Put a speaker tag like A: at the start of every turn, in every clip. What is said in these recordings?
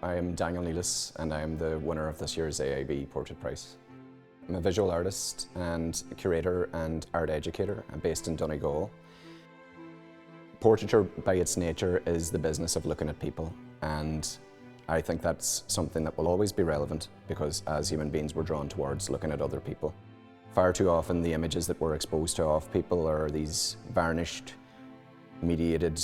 A: I am Daniel Nealis and I am the winner of this year's AIB Portrait Prize. I'm a visual artist and curator and art educator. I'm based in Donegal. Portraiture by its nature is the business of looking at people, and I think that's something that will always be relevant because as human beings we're drawn towards looking at other people. Far too often the images that we're exposed to of people are these varnished, mediated,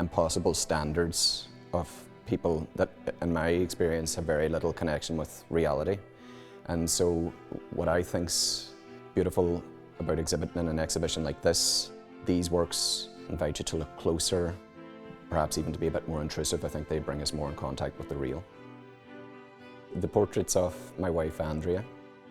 A: impossible standards of people that, in my experience, have very little connection with reality. And so what I think's beautiful about exhibiting in an exhibition like this, these works invite you to look closer, perhaps even to be a bit more intrusive. I think they bring us more in contact with the real. The portraits of my wife Andrea.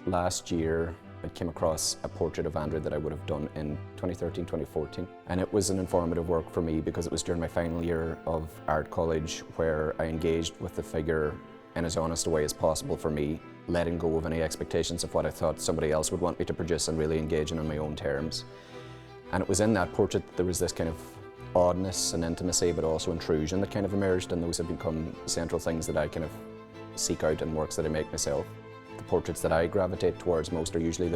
A: Last year I came across a portrait of Andrea that I would have done in 2013, 2014. And it was an informative work for me because it was during my final year of art college where I engaged with the figure in as honest a way as possible for me, letting go of any expectations of what I thought somebody else would want me to produce and really engaging on my own terms. And it was in that portrait that there was this kind of oddness and intimacy, but also intrusion that kind of emerged, and those have become central things that I kind of seek out in works that I make myself. The portraits that I gravitate towards most are usually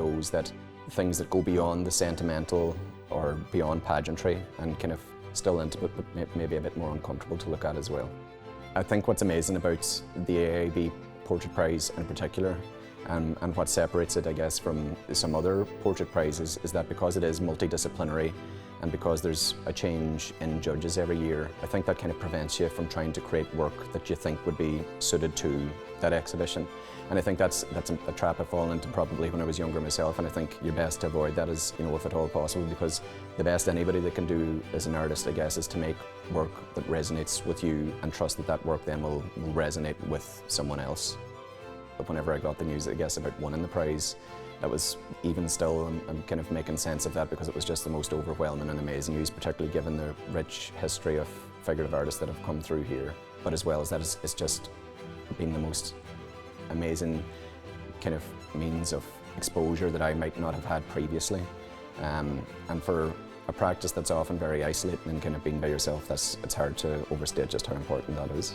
A: things that go beyond the sentimental or beyond pageantry and kind of still intimate, but maybe a bit more uncomfortable to look at as well. I think what's amazing about the AIB Portrait Prize in particular, and what separates it, I guess, from some other portrait prizes is that because it is multidisciplinary and because there's a change in judges every year, I think that kind of prevents you from trying to create work that you think would be suited to that exhibition. And I think that's a trap I've fallen into probably when I was younger myself, and I think you're best to avoid that as, if at all possible, because the best anybody that can do as an artist, I guess, is to make work that resonates with you and trust that that work then will resonate with someone else. But whenever I got the news, I guess, about winning the prize, that was, even still, I'm kind of making sense of that because it was just the most overwhelming and amazing news, particularly given the rich history of figurative artists that have come through here. But as well as that, it's just been the most amazing kind of means of exposure that I might not have had previously. And for a practice that's often very isolating and kind of being by yourself, it's hard to overstate just how important that is.